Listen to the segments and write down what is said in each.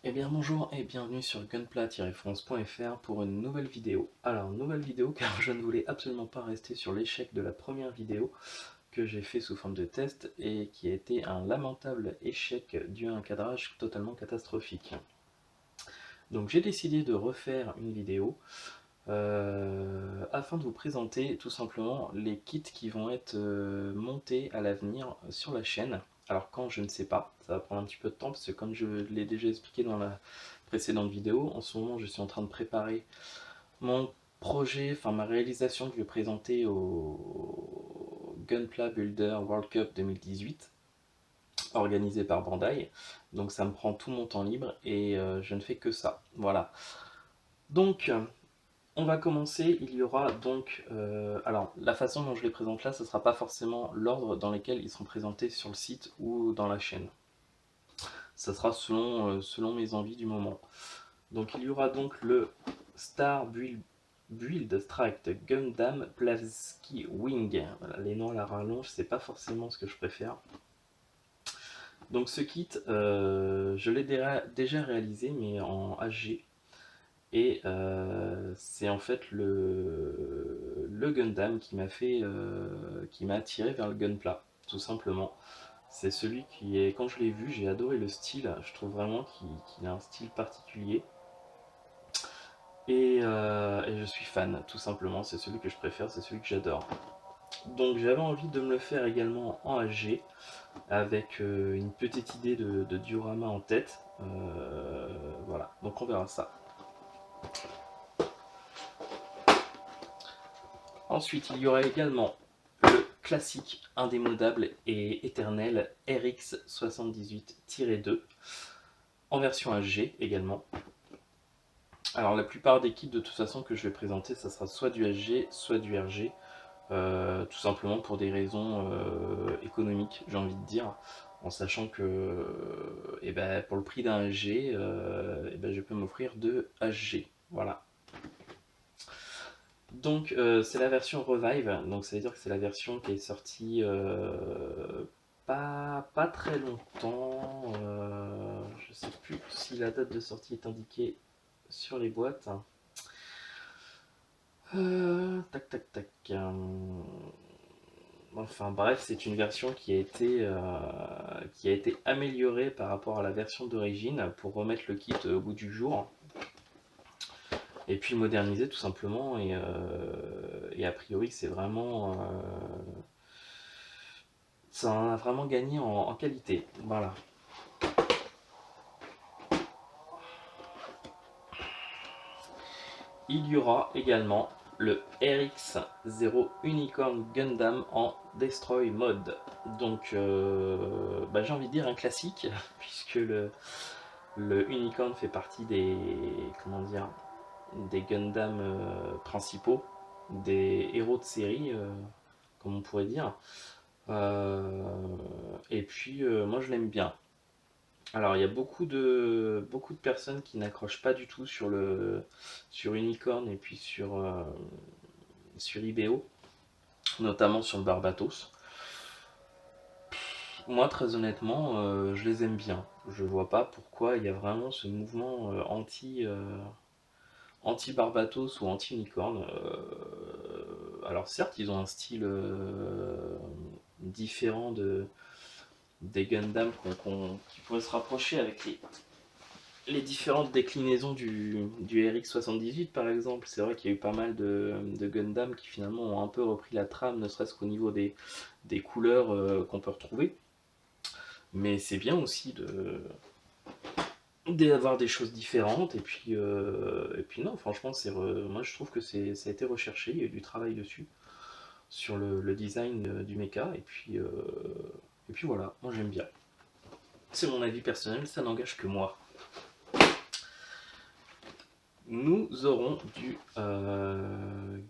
Eh bien bonjour et bienvenue sur gunpla-france.fr pour une nouvelle vidéo. Alors nouvelle vidéo car je ne voulais absolument pas rester sur l'échec de la première vidéo que j'ai fait sous forme de test et qui a été un lamentable échec dû à un cadrage totalement catastrophique. Donc j'ai décidé de refaire une vidéo afin de vous présenter tout simplement les kits qui vont être montés à l'avenir sur la chaîne. Alors quand je ne sais pas, ça va prendre un petit peu de temps parce que comme je l'ai déjà expliqué dans la précédente vidéo, en ce moment je suis en train de préparer mon projet, enfin ma réalisation que je vais présenter au Gunpla Builder World Cup 2018 organisé par Bandai. Donc ça me prend tout mon temps libre et je ne fais que ça. Voilà. Donc on va commencer, il y aura donc... alors, la façon dont je les présente là, ce ne sera pas forcément l'ordre dans lequel ils seront présentés sur le site ou dans la chaîne. Ça sera selon mes envies du moment. Donc il y aura donc le Star Build Strike Gundam Plavsky Wing. Voilà, les noms à la rallonge, c'est pas forcément ce que je préfère. Donc ce kit, je l'ai déjà réalisé, mais en HG. Et c'est en fait le Gundam qui m'a attiré vers le Gunpla, tout simplement. C'est celui qui est, quand je l'ai vu, j'ai adoré le style. Je trouve vraiment qu'il a un style particulier. Et je suis fan, tout simplement. C'est celui que je préfère, c'est celui que j'adore. Donc j'avais envie de me le faire également en HG, avec une petite idée de diorama en tête. Voilà, donc on verra ça. Ensuite, il y aura également le classique indémodable et éternel RX78-2 en version HG également. Alors la plupart des kits de toute façon que je vais présenter, ça sera soit du HG, soit du RG, tout simplement pour des raisons économiques, j'ai envie de dire, en sachant que pour le prix d'un HG, je peux m'offrir deux HG. Voilà. Donc c'est la version Revive, donc ça veut dire que c'est la version qui est sortie pas très longtemps. Je sais plus si la date de sortie est indiquée sur les boîtes. Tac tac tac. Enfin bref, c'est une version qui a été améliorée par rapport à la version d'origine pour remettre le kit au goût du jour. Et puis moderniser tout simplement. Et a priori, c'est vraiment. Ça en a vraiment gagné en qualité. Voilà. Il y aura également le RX-0 Unicorn Gundam en Destroy Mode. Donc, j'ai envie de dire un classique, puisque le Unicorn fait partie des Gundam principaux, des héros de série, comme on pourrait dire. Et puis, moi je l'aime bien. Alors, il y a beaucoup de personnes qui n'accrochent pas du tout sur Unicorn et puis sur IBO, notamment sur le Barbatos. Moi, très honnêtement, je les aime bien. Je vois pas pourquoi il y a vraiment ce mouvement anti-Barbatos ou anti-Unicorn. Alors, certes, ils ont un style différent des Gundam qui pourraient se rapprocher avec les différentes déclinaisons du RX-78 par exemple. C'est vrai qu'il y a eu pas mal de Gundam qui finalement ont un peu repris la trame, ne serait-ce qu'au niveau des couleurs qu'on peut retrouver. Mais c'est bien aussi d'avoir des choses différentes. Et puis non, franchement, moi je trouve que ça a été recherché, il y a eu du travail dessus, sur le design du mecha. Et puis voilà, moi j'aime bien. C'est mon avis personnel, ça n'engage que moi. Nous aurons du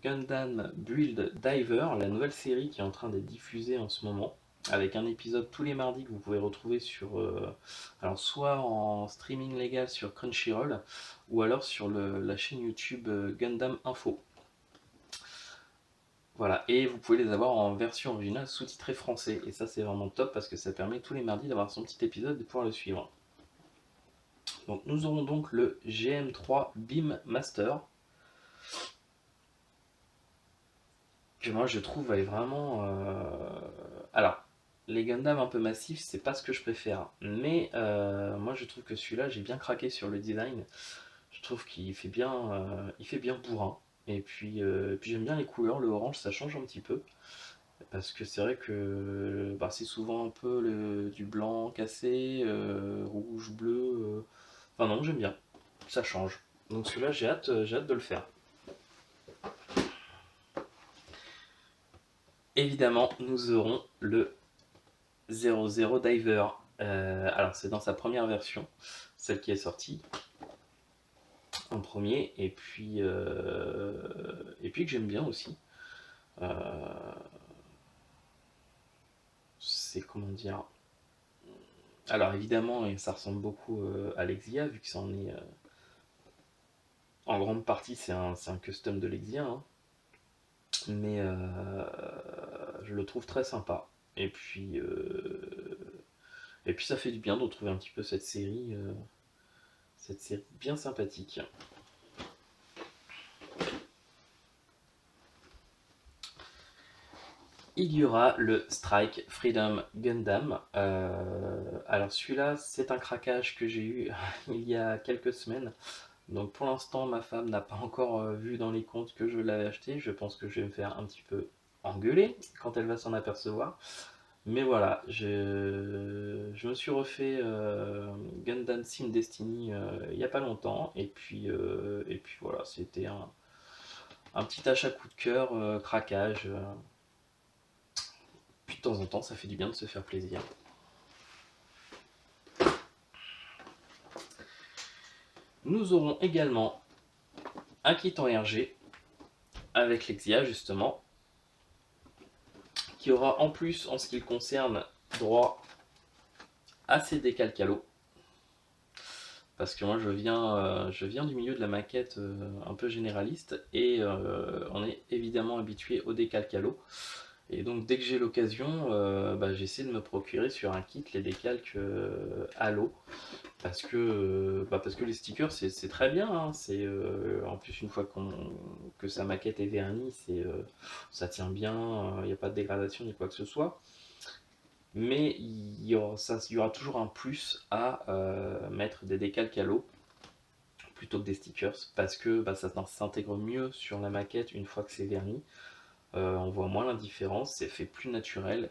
Gundam Build Diver, la nouvelle série qui est en train d'être diffusée en ce moment, avec un épisode tous les mardis que vous pouvez retrouver alors soit en streaming légal sur Crunchyroll, ou alors sur la chaîne YouTube Gundam Info. Voilà, et vous pouvez les avoir en version originale sous-titrée français, et ça c'est vraiment top parce que ça permet tous les mardis d'avoir son petit épisode et de pouvoir le suivre. Donc nous aurons donc le GM3 Beam Master, que moi je trouve est vraiment... Alors, les Gundam un peu massifs, c'est pas ce que je préfère, mais moi je trouve que celui-là, j'ai bien craqué sur le design. Je trouve il fait bien bourrin. Et puis j'aime bien les couleurs, le orange ça change un petit peu. Parce que c'est vrai que bah, c'est souvent un peu du blanc cassé, rouge, bleu. Enfin non, j'aime bien, ça change. Donc celui-là j'ai hâte de le faire. Évidemment, nous aurons le 00 Diver. Alors c'est dans sa première version, celle qui est sortie en premier, et puis que j'aime bien aussi. Euh, c'est comment dire. Alors évidemment, ça ressemble beaucoup à l'Exia, vu que c'en est en grande partie c'est un custom de l'Exia, hein. Mais je le trouve très sympa. Et puis, euh, et puis ça fait du bien de retrouver un petit peu cette série bien sympathique. Il y aura le Strike Freedom Gundam. Alors celui-là, c'est un craquage que j'ai eu il y a quelques semaines. Donc pour l'instant, ma femme n'a pas encore vu dans les comptes que je l'avais acheté. Je pense que je vais me faire un petit peu engueuler quand elle va s'en apercevoir. Mais voilà, je me suis refait Gundam Sim Destiny il n'y a pas longtemps. Et puis voilà, c'était un petit achat coup de cœur, craquage. Puis de temps en temps, ça fait du bien de se faire plaisir. Nous aurons également un kit en RG avec l'Exia justement, qui aura en plus, en ce qui le concerne, droit à ses décalcalos. Parce que moi je viens du milieu de la maquette un peu généraliste et on est évidemment habitué au décalcalo. Et donc dès que j'ai l'occasion, j'essaie de me procurer sur un kit les décalques à l'eau. Parce que les stickers c'est très bien, hein. En plus une fois que sa maquette est vernie, ça tient bien, il n'y a pas de dégradation ni quoi que ce soit. Mais il y aura toujours un plus à mettre des décalques à l'eau plutôt que des stickers, parce que ça s'intègre mieux sur la maquette une fois que c'est verni. On voit moins la différence, c'est fait plus naturel,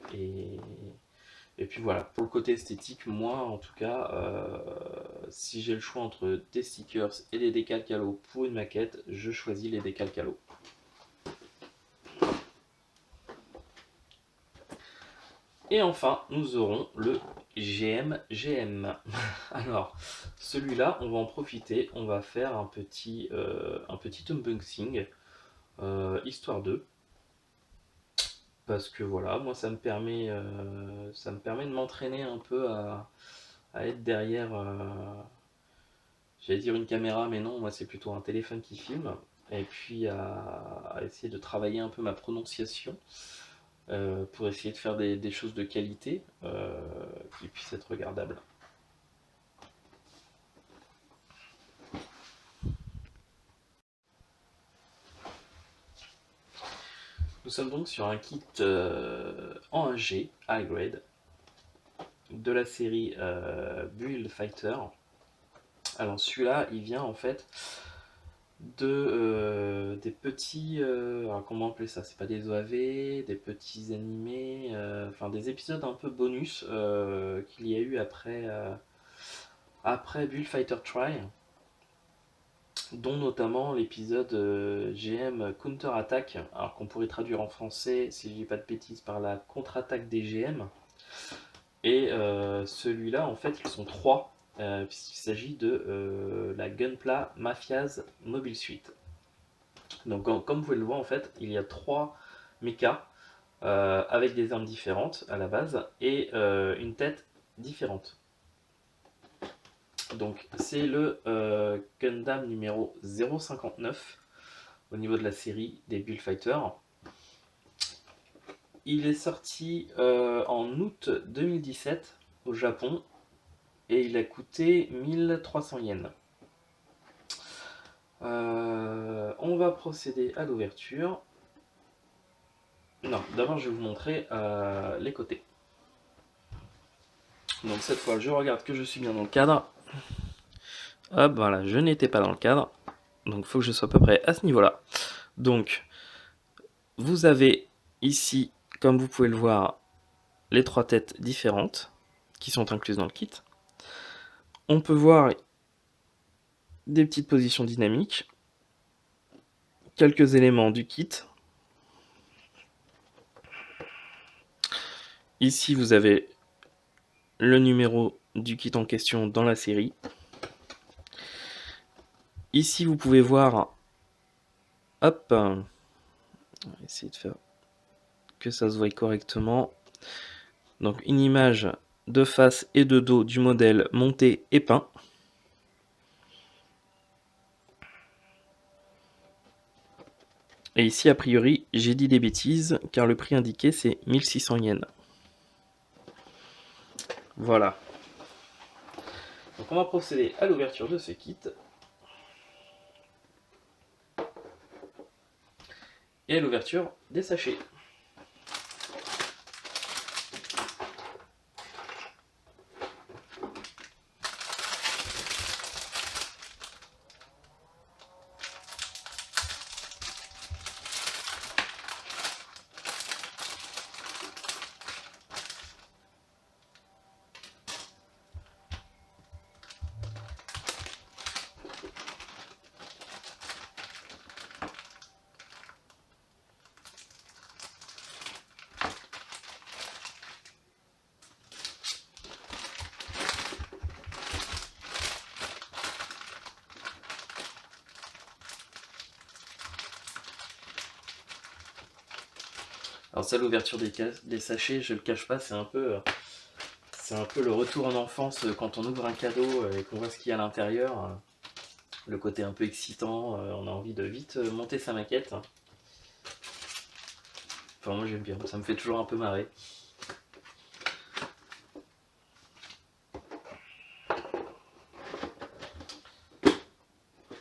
et puis voilà, pour le côté esthétique, moi en tout cas, si j'ai le choix entre des stickers et des décalques à l'eau pour une maquette, je choisis les décalques à l'eau. Et enfin, nous aurons le GM. Alors, celui-là, on va en profiter, on va faire un petit unboxing, histoire de. Parce que voilà, moi ça me permet de m'entraîner un peu à être derrière, j'allais dire une caméra, mais non, moi c'est plutôt un téléphone qui filme, et puis à essayer de travailler un peu ma prononciation. Pour essayer de faire des choses de qualité qui puissent être regardables. Nous sommes donc sur un kit en 1G, high grade, de la série Build Fighter. Alors celui-là, il vient en fait des petits, alors comment appeler ça, c'est pas des OAV, des petits animés, enfin des épisodes un peu bonus qu'il y a eu après Build Fighter Try, dont notamment l'épisode GM Counter Attack, alors qu'on pourrait traduire en français, si je dis pas de bêtises, par la contre-attaque des GM. Et celui-là, en fait, ils sont trois, puisqu'il s'agit de la Gunpla Mafias Mobile Suite. Donc, comme vous pouvez le voir, en fait, il y a trois mechas avec des armes différentes à la base et une tête différente. Donc c'est le Gundam numéro 059 au niveau de la série des Build Fighters. Il est sorti en août 2017 au Japon et il a coûté 1300 yens. On va procéder à l'ouverture. Non, d'abord je vais vous montrer les côtés. Donc cette fois, je regarde que je suis bien dans le cadre. Hop, voilà, je n'étais pas dans le cadre. Donc il faut que je sois à peu près à ce niveau-là. Donc, vous avez ici, comme vous pouvez le voir, les 3 têtes différentes qui sont incluses dans le kit. On peut voir des petites positions dynamiques, quelques éléments du kit. Ici, vous avez le numéro du kit en question dans la série. Ici, vous pouvez voir, hop, on va essayer de faire que ça se voie correctement. Donc une image de face et de dos du modèle monté et peint. Et ici, a priori, j'ai dit des bêtises, car le prix indiqué, c'est 1600 yens. Voilà. Donc on va procéder à l'ouverture de ce kit. Et à l'ouverture des sachets. Alors ça, l'ouverture des sachets, je le cache pas, c'est un peu le retour en enfance quand on ouvre un cadeau et qu'on voit ce qu'il y a à l'intérieur. Le côté un peu excitant, on a envie de vite monter sa maquette. Enfin moi j'aime bien, ça me fait toujours un peu marrer.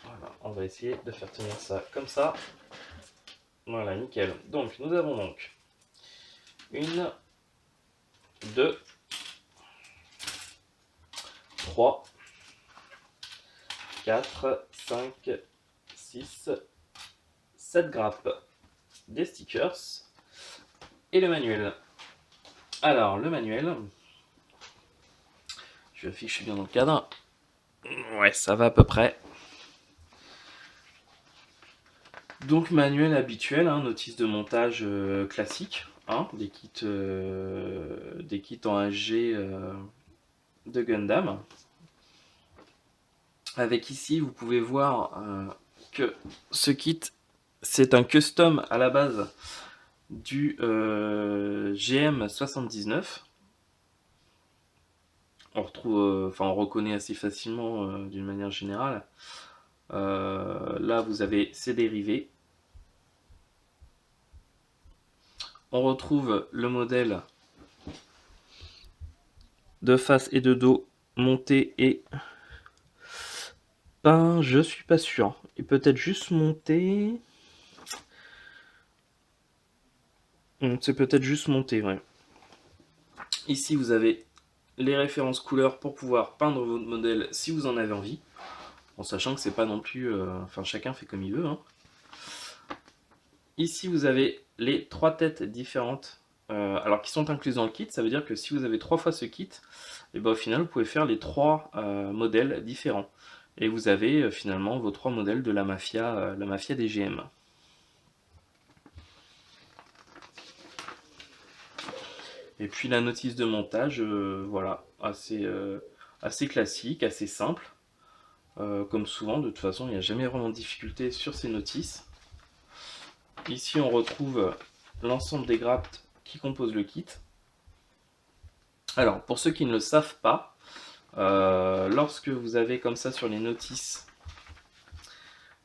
Voilà, on va essayer de faire tenir ça comme ça. Voilà, nickel. Donc nous avons donc 1, 2, 3, 4, 5, 6, 7 grappes, des stickers et le manuel. Alors, le manuel, je vérifie que je suis bien dans le cadre. Ouais, ça va à peu près. Donc, manuel habituel, hein, notice de montage classique, hein, des kits en HG de Gundam. Avec ici, vous pouvez voir que ce kit, c'est un custom à la base du GM79. On retrouve, on reconnaît assez facilement d'une manière générale. Là, vous avez ses dérivés. On retrouve le modèle de face et de dos monté et peint, je suis pas sûr. Et peut-être juste monté. C'est peut-être juste monté, ouais. Ici, vous avez les références couleurs pour pouvoir peindre votre modèle si vous en avez envie. En sachant que c'est pas non plus... chacun fait comme il veut. Hein. Ici, vous avez les 3 têtes différentes, alors qui sont incluses dans le kit. Ça veut dire que si vous avez 3 fois ce kit, et ben, au final, vous pouvez faire les 3 modèles différents. Et vous avez finalement vos 3 modèles de la mafia des GM. Et puis la notice de montage, voilà, assez classique, assez simple. Comme souvent, de toute façon, il n'y a jamais vraiment de difficulté sur ces notices. Ici, on retrouve l'ensemble des grappes qui composent le kit. Alors, pour ceux qui ne le savent pas, lorsque vous avez comme ça sur les notices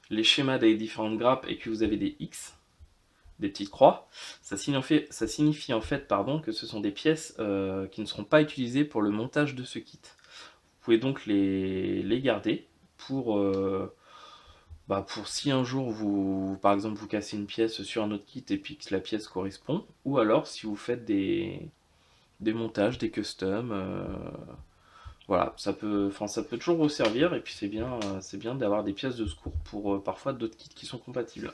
les schémas des différentes grappes et que vous avez des X, des petites croix, ça signifie en fait que ce sont des pièces qui ne seront pas utilisées pour le montage de ce kit. pouvez donc les garder pour, pour si un jour par exemple, vous cassez une pièce sur un autre kit et puis que la pièce correspond, ou alors si vous faites des montages, des customs, voilà, ça peut toujours vous servir, et puis c'est bien d'avoir des pièces de secours pour parfois d'autres kits qui sont compatibles.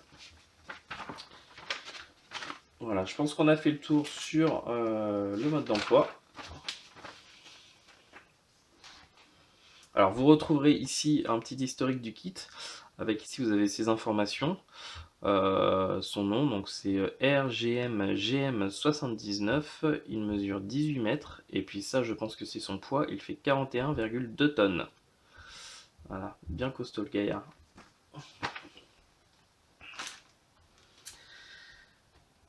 Voilà, je pense qu'on a fait le tour sur le mode d'emploi. Alors vous retrouverez ici un petit historique du kit, avec ici vous avez ces informations. Son nom, donc c'est RGM GM79, il mesure 18 mètres, et puis ça je pense que c'est son poids, il fait 41,2 tonnes. Voilà, bien costaud le gaillard.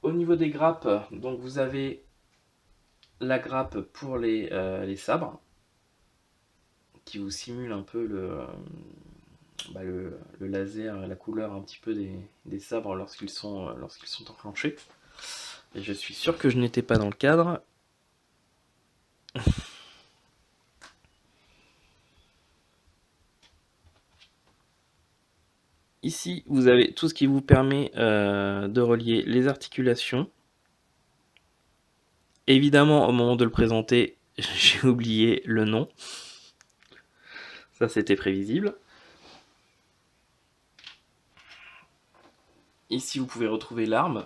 Au niveau des grappes, donc vous avez la grappe pour les sabres, qui vous simule un peu le laser, la couleur un petit peu des sabres lorsqu'ils sont enclenchés. Et je suis sûr que je n'étais pas dans le cadre. Ici, vous avez tout ce qui vous permet de relier les articulations. Évidemment, au moment de le présenter, j'ai oublié le nom. Ça, c'était prévisible. Ici, vous pouvez retrouver l'arme.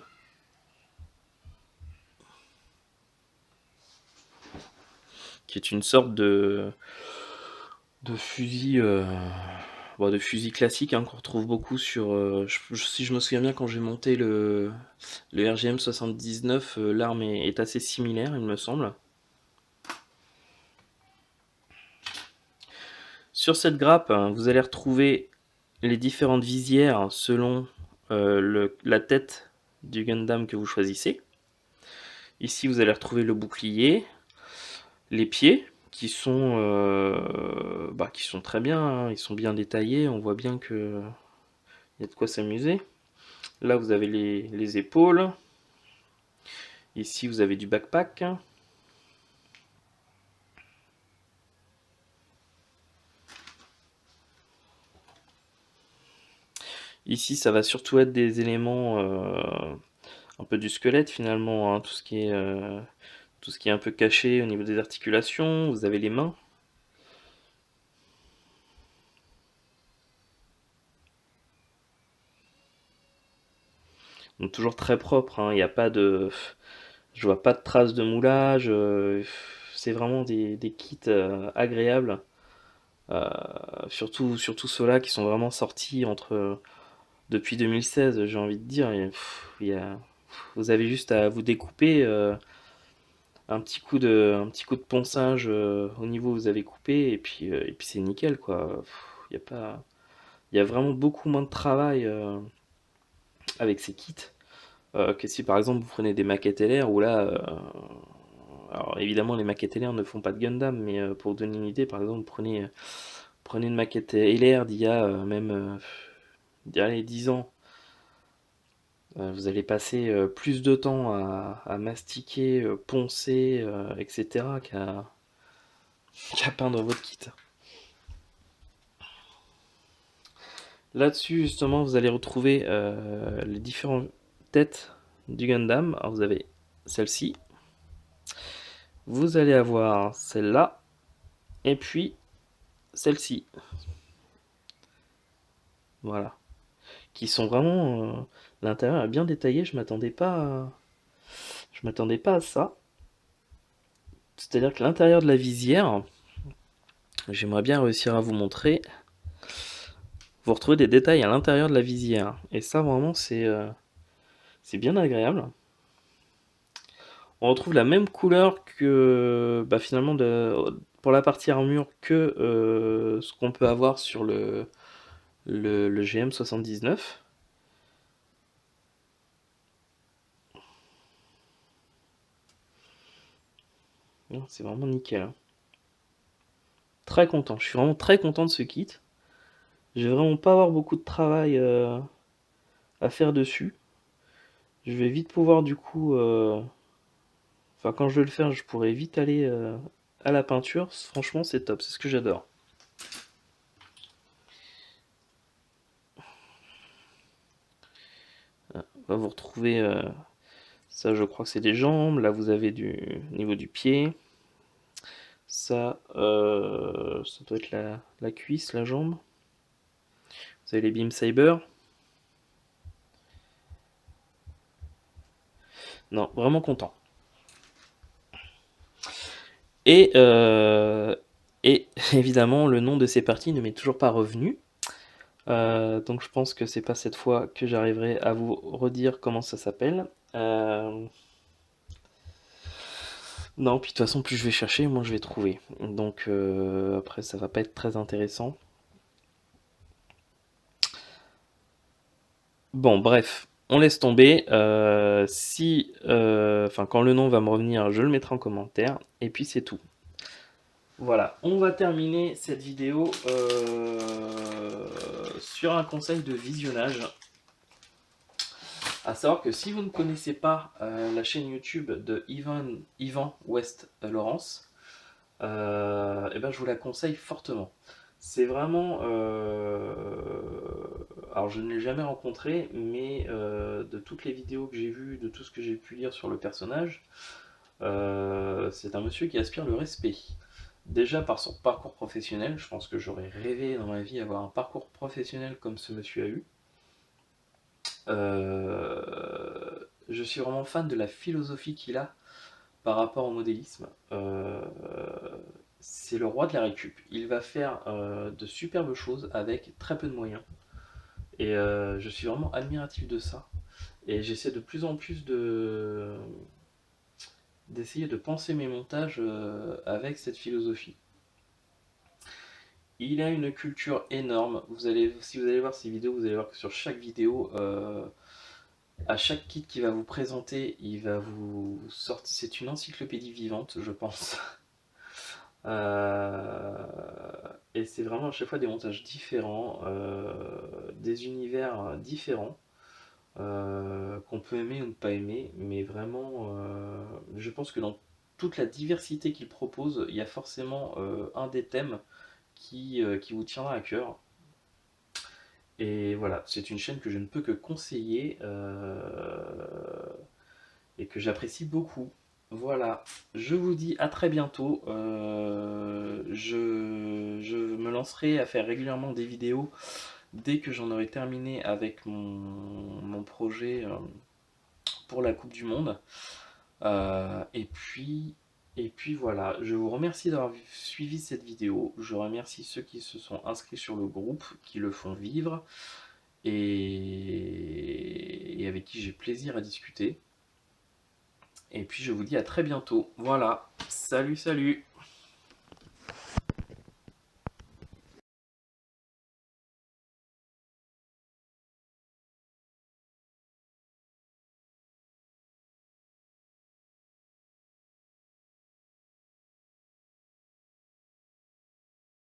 Qui est une sorte de fusil... de fusil classique qu'on retrouve beaucoup sur... si je me souviens bien, quand j'ai monté le RGM 79, l'arme est assez similaire, il me semble. Sur cette grappe, vous allez retrouver les différentes visières selon la tête du Gundam que vous choisissez. Ici, vous allez retrouver le bouclier, les pieds, qui sont très bien, hein. Ils sont bien détaillés, on voit bien qu'il y a de quoi s'amuser. Là, vous avez les épaules. Ici, vous avez du backpack. Ici, ça va surtout être des éléments un peu du squelette finalement, hein, tout ce qui est un peu caché au niveau des articulations. Vous avez les mains. Donc toujours très propre, hein. Il n'y a pas de... Je vois pas de traces de moulage. C'est vraiment des kits agréables. Surtout ceux-là qui sont vraiment sortis depuis 2016, j'ai envie de dire. Vous avez juste à vous découper un petit coup de ponçage au niveau où vous avez coupé, et puis c'est nickel, quoi. Il y a vraiment beaucoup moins de travail avec ces kits que si par exemple vous prenez des maquettes LR, où là, alors évidemment les maquettes LR ne font pas de Gundam, mais pour vous donner une idée, par exemple prenez une maquette LR d'il y a d'il y a les 10 ans. Vous allez passer plus de temps à mastiquer, poncer, etc. qu'à peindre votre kit. Là-dessus, justement, vous allez retrouver les différentes têtes du Gundam. Alors, vous avez celle-ci. Vous allez avoir celle-là. Et puis, celle-ci. Voilà. Qui sont vraiment... l'intérieur est bien détaillé. Je m'attendais pas à ça. C'est-à-dire que l'intérieur de la visière, j'aimerais bien réussir à vous montrer. Vous retrouvez des détails à l'intérieur de la visière. Et ça, vraiment, c'est bien agréable. On retrouve la même couleur que finalement pour la partie armure que ce qu'on peut avoir sur le GM79. C'est vraiment nickel, hein. Très content, je suis vraiment très content de ce kit. Je vais vraiment pas avoir beaucoup de travail à faire dessus. Je vais vite pouvoir du coup... quand je vais le faire, je pourrai vite aller à la peinture, franchement c'est top, c'est ce que j'adore. On va vous retrouver, ça je crois que c'est des jambes, là vous avez du niveau du pied, ça doit être la cuisse, la jambe, vous avez les Beam Saber. Non, vraiment content. Et évidemment, le nom de ces parties ne m'est toujours pas revenu. Donc je pense que c'est pas cette fois que j'arriverai à vous redire comment ça s'appelle. Non, puis de toute façon, plus je vais chercher, moins je vais trouver. Donc après, ça va pas être très intéressant. Bon, bref, on laisse tomber. Quand le nom va me revenir, je le mettrai en commentaire. Et puis c'est tout. Voilà, on va terminer cette vidéo sur un conseil de visionnage. À savoir que si vous ne connaissez pas la chaîne YouTube de Yvan West Laurence, eh ben je vous la conseille fortement. C'est vraiment... alors je ne l'ai jamais rencontré, mais de toutes les vidéos que j'ai vues, de tout ce que j'ai pu lire sur le personnage, c'est un monsieur qui aspire le respect. Déjà par son parcours professionnel, je pense que j'aurais rêvé dans ma vie avoir un parcours professionnel comme ce monsieur a eu. Je suis vraiment fan de la philosophie qu'il a par rapport au modélisme. C'est le roi de la récup. Il va faire de superbes choses avec très peu de moyens. Et je suis vraiment admiratif de ça. Et j'essaie de plus en plus d'essayer de penser mes montages avec cette philosophie. Il a une culture énorme. Si vous allez voir ces vidéos, vous allez voir que sur chaque vidéo, à chaque kit qu'il va vous présenter, il va vous sortir. C'est une encyclopédie vivante, je pense. Et c'est vraiment à chaque fois des montages différents, des univers différents, qu'on peut aimer ou ne pas aimer, mais vraiment, je pense que dans toute la diversité qu'il propose, il y a forcément un des thèmes qui vous tiendra à cœur. Et voilà, c'est une chaîne que je ne peux que conseiller et que j'apprécie beaucoup. Voilà, je vous dis à très bientôt. Je me lancerai à faire régulièrement des vidéos dès que j'en aurai terminé avec mon projet pour la Coupe du Monde. Et puis voilà, je vous remercie d'avoir suivi cette vidéo. Je remercie ceux qui se sont inscrits sur le groupe, qui le font vivre et avec qui j'ai plaisir à discuter. Et puis je vous dis à très bientôt. Voilà, salut salut.